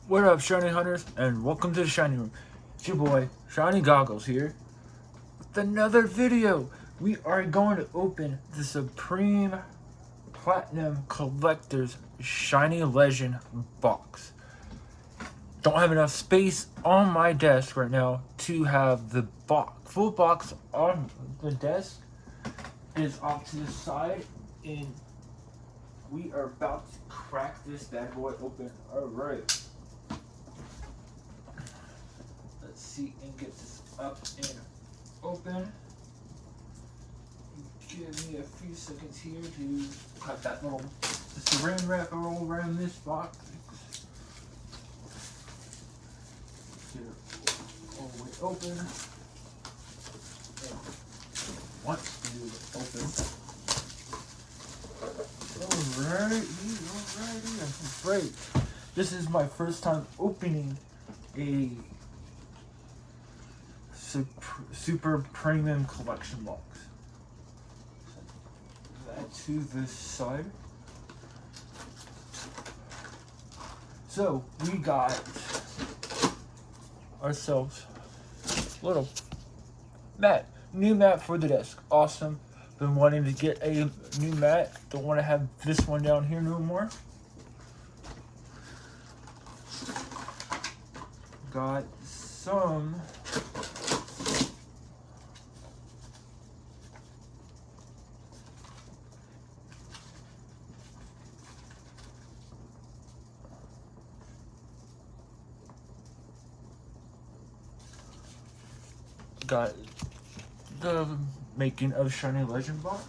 What up, Shiny Hunters, and welcome to the Shiny Room. It's your boy, Shiny Goggles here, with another video. We are going to open the Supreme Platinum Collector's Shiny Legend box. Don't have enough space on my desk right now to have the full box on the desk. It is off to the side, and we are about to crack this bad boy open. Alright. Let's see and get this up and open. Give me a few seconds here to cut that little saran wrap all around this box. Get it all the way open. Once you open. Alrighty, great. This is my first time opening a super premium collection box. Set that to this side. So we got ourselves a little mat, new mat for the desk. Awesome. Been wanting to get a new mat. Don't want to have this one down here no more. Got some got the making of Shiny Legend book.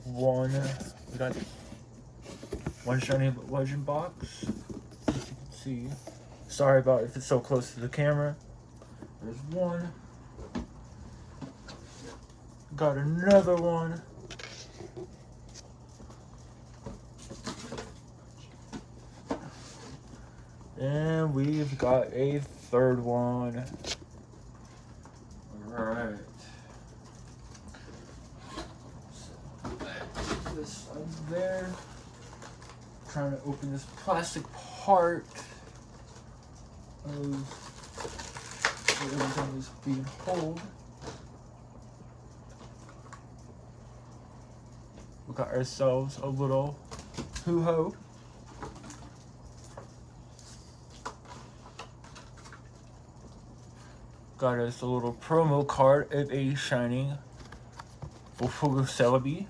We got one Shiny Legend box. As you can see. Sorry about if it's so close to the camera. There's one. Got another one. And we've got a third one. Alright. So, this up there. Trying to open this plastic part of where everything is being held. We got ourselves a little hoo-ho. Got us a little promo card of a shiny Bullfrog Celebi.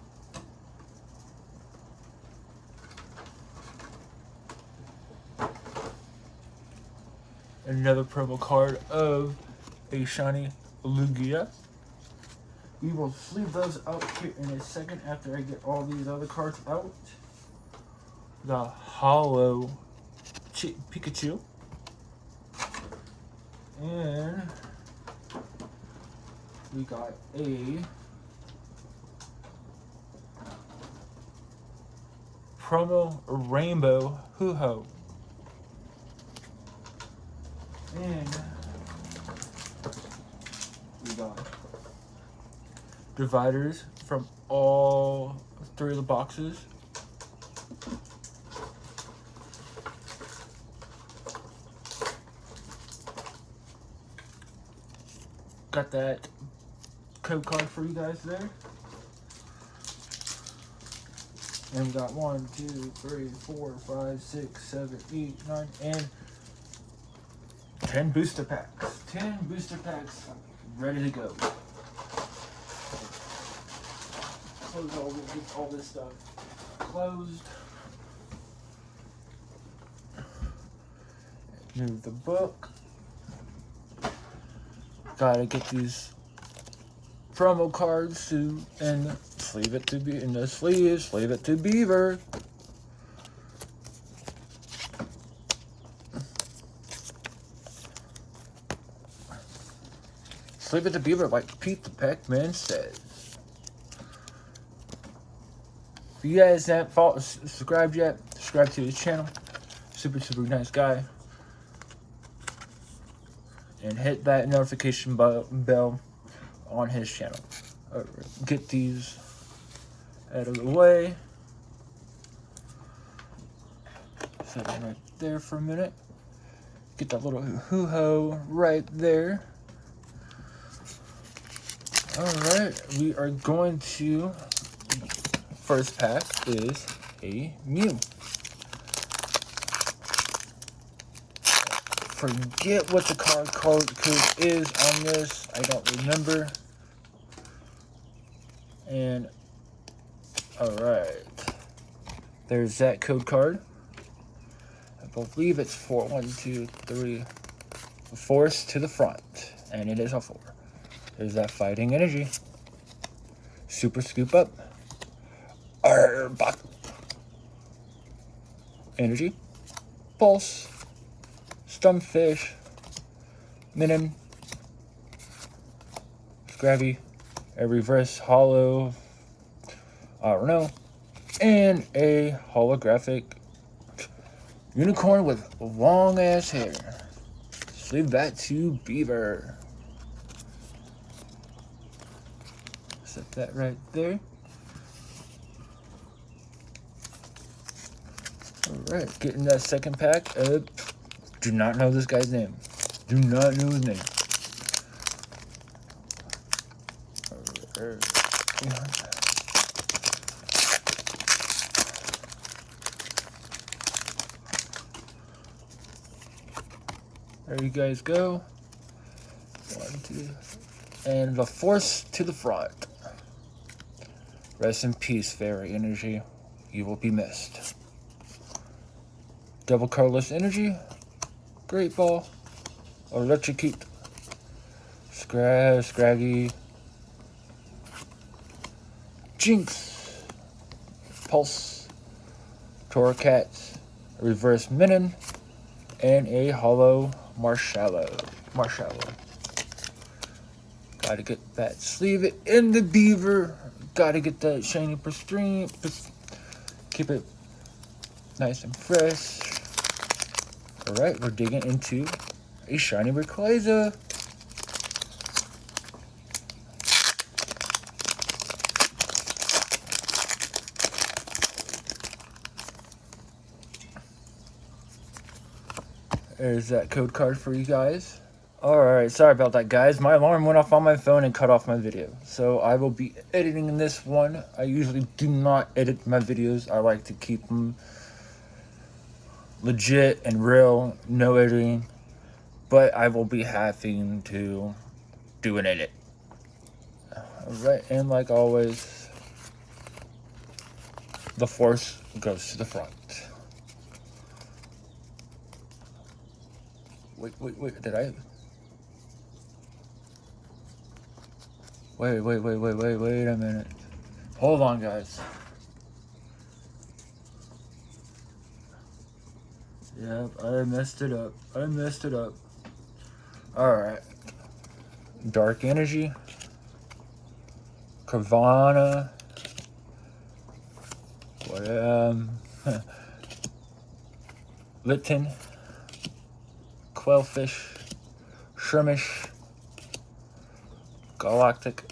Another promo card of a shiny Lugia. We will sleeve those out here in a second after I get all these other cards out. The Hollow Pikachu. And we got a promo Rainbow Hoo-Ho. And we got dividers from all three of the boxes. Got that code card for you guys there. And we got 1, 2, 3, 4, 5, 6, 7, 8, 9, and 10 booster packs. 10 booster packs ready to go. Close all this stuff closed. Move the book. Gotta get these promo cards to and sleeve it to be in the sleeve it to Beaver. Sleeve it to Beaver, like Pete the Packman says. If you guys haven't subscribed yet, subscribe to his channel. Super nice guy. And hit that notification bell on his channel. All right, get these out of the way. Set it right there for a minute. Get that little hoo-ho right there. Alright, we are going to... First pack is a Mew. Forget what the code is on this. I don't remember. And... Alright. There's that code card. I believe it's 4. 1, 2, 3. Force to the front. And it is a 4. There's that fighting energy. Super scoop up. Arbok. Energy. Pulse. Stumfish. Minun. Scrabby. A reverse hollow. I don't know. And a holographic unicorn with long ass hair. Just leave that to Beaver. Set that right there. Alright, getting that second pack. Do not know this guy's name. Do not know his name. There you guys go. 1, 2. And the force to the front. Rest in peace, fairy energy. You will be missed. Double colorless energy. Great ball. Electrocute. Scraggy. Jinx. Pulse. Torracat. Reverse Minun. And a hollow Marshmallow. Gotta get that sleeve it in the Beaver. Gotta get that shiny pristine. Keep it nice and fresh. Alright, we're digging into a shiny Rayquaza. There's that code card for you guys. Alright, sorry about that, guys. My alarm went off on my phone and cut off my video. So I will be editing this one. I usually do not edit my videos. I like to keep them legit and real, no editing. But I will be having to do an edit. Alright, and like always, the force goes to the front. Wait, did I... Wait a minute. Hold on, guys. Yep, I messed it up. Alright. Dark Energy. Carvana. Litten. Quellfish. Shrimish. Galactic.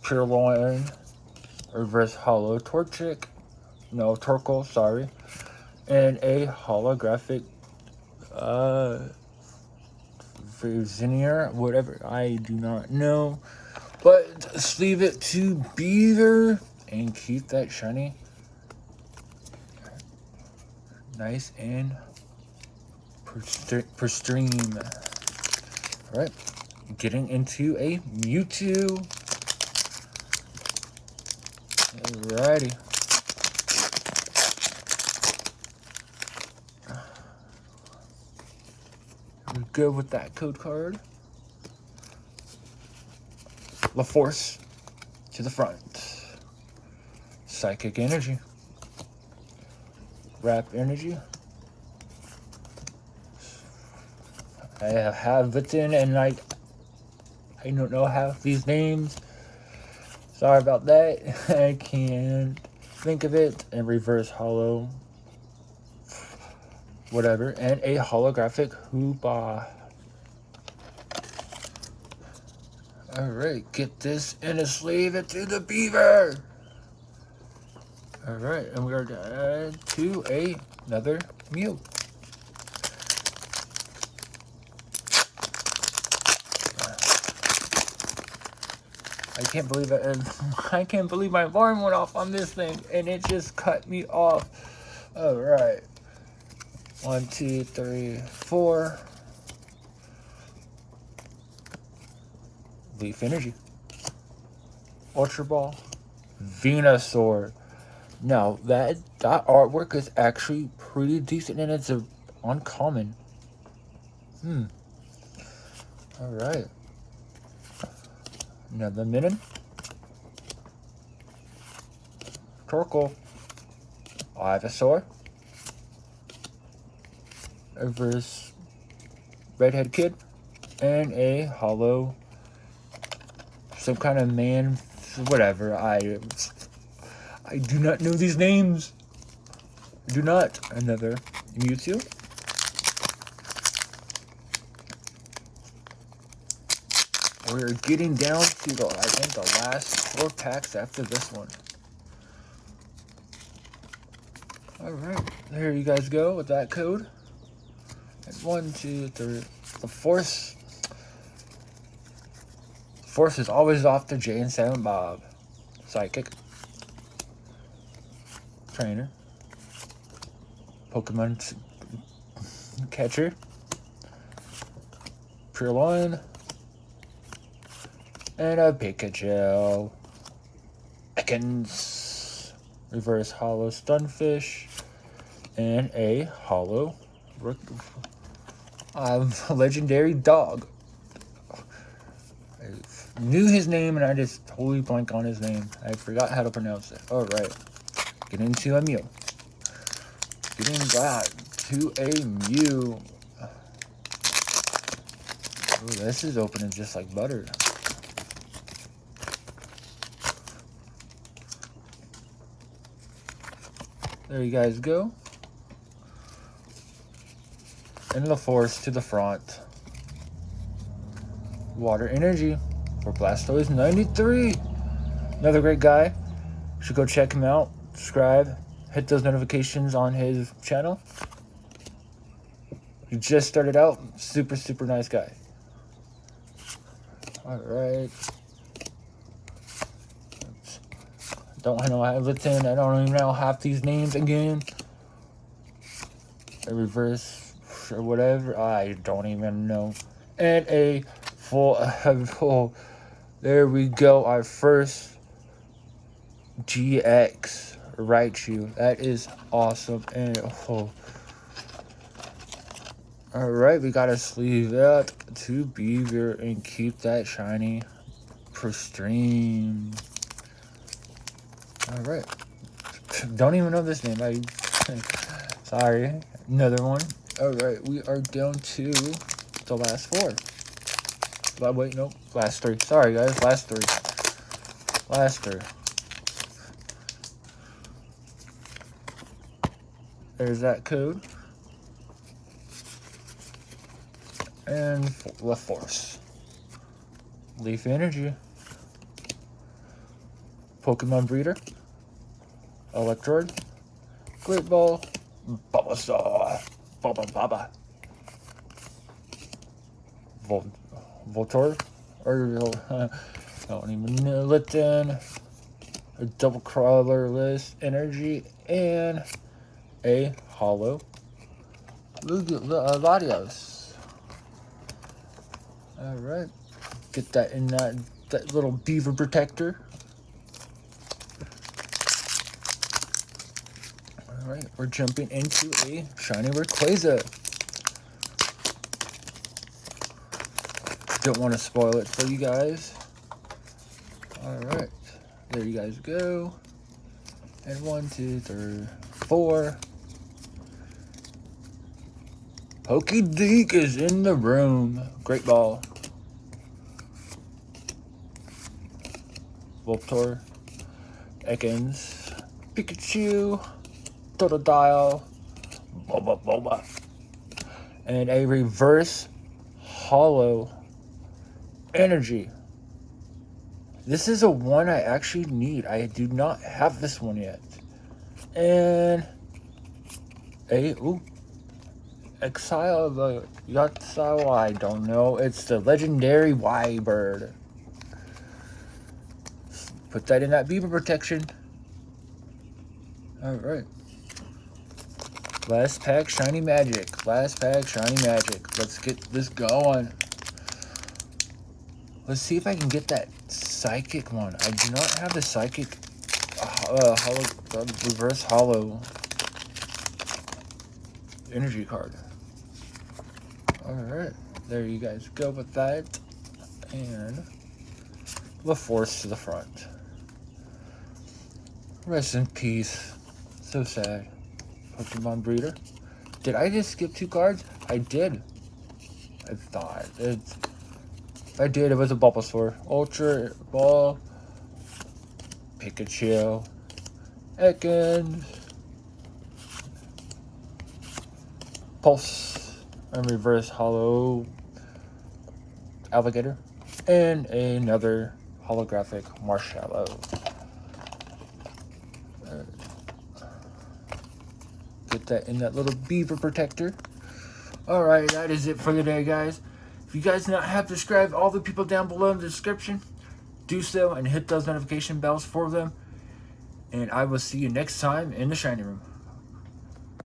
Purloin. Reverse Hollow Torchic. No, Torkoal, sorry. And a holographic Virginia, whatever, I do not know. But sleeve it to Beaver and keep that shiny nice and pristine. Alright, getting into a Mewtwo. Alrighty. We're good with that code card. La Force to the front. Psychic Energy. Wrap Energy. I have written and I don't know half these names. Sorry about that. I can't think of it. And Reverse Hollow. Whatever. And a holographic Hoopa. Alright, get this and a slave it to the beaver. Alright, and we are to another Mew. I can't believe it. I can't believe my alarm went off on this thing and it just cut me off. Alright. 1, 2, 3, 4. Leaf Energy. Ultra Ball. Venusaur. Now, that artwork is actually pretty decent and it's uncommon. Alright. Another Minin. Torkoal. Ivysaur. Reverse Redhead Kid. And a hollow, some kind of man, whatever. I do not know these names. I do not. Another Mewtwo. We're getting down to I think the last 4 packs after this one. Alright, there you guys go with that code. And 1, 2, 3. The Force is always off to Jay and Silent Bob. Psychic. Trainer. Pokemon Catcher. Purloin. And a Pikachu. Ekans. Reverse Hollow Stunfish. And a Hollow Legendary Dog. I knew his name and I just totally blanked on his name. I forgot how to pronounce it. Alright. Get into a Mew. Getting that to a Mew. Ooh, this is opening just like butter. There you guys go. And the Force to the front. Water Energy for Blastoise 93. Another great guy. Should go check him out. Subscribe. Hit those notifications on his channel. He just started out. Super, super nice guy. Alright. Don't know how listen. I don't even know half these names again. A reverse or whatever. I don't even know. And a full. There we go. Our first GX Raichu. That is awesome. And alright, we gotta sleeve that to Beaver and keep that shiny pristine. Alright. Don't even know this name. Sorry. Another one. Alright, we are down to the last 4. Wait, no. Last 3. Sorry, guys. Last 3. Last 3. There's that code. And the Force. Leaf Energy. Pokemon Breeder. Electrode. Great Ball. Bulbasaur. Baba. Voltor. Or I don't even know. Litten. A double crawler list. Energy. And a hollow. Latios. Alright. Get that in that little beaver protector. Alright, we're jumping into a shiny Rayquaza. Don't want to spoil it for you guys. Alright, there you guys go. And 1, 2, 3, 4. Deke is in the room. Great Ball. Voltor. Ekans. Pikachu. Totodile. Boba. And a reverse hollow energy. This is a one I actually need. I do not have this one yet. And Exile of the Yatsao, I don't know. It's the legendary Y-Bird. Put that in that beaver protection. Alright. Last pack, shiny magic. Last pack, shiny magic. Let's get this going. Let's see if I can get that psychic one. I do not have the psychic reverse hollow energy card. Alright, there you guys go with that. And the force to the front. Rest in peace. So sad. Pokemon breeder. Did I just skip 2 cards? I did. I thought. If I did, it was a Bulbasaur. Ultra Ball. Pikachu. Ekans. Pulse. And reverse hollow alligator. And another holographic marshmallow. Get that in that little beaver protector. Alright, that is it for today, guys. If you guys not have subscribed, all the people down below in the description, do so and hit those notification bells for them. And I will see you next time in the Shiny Room.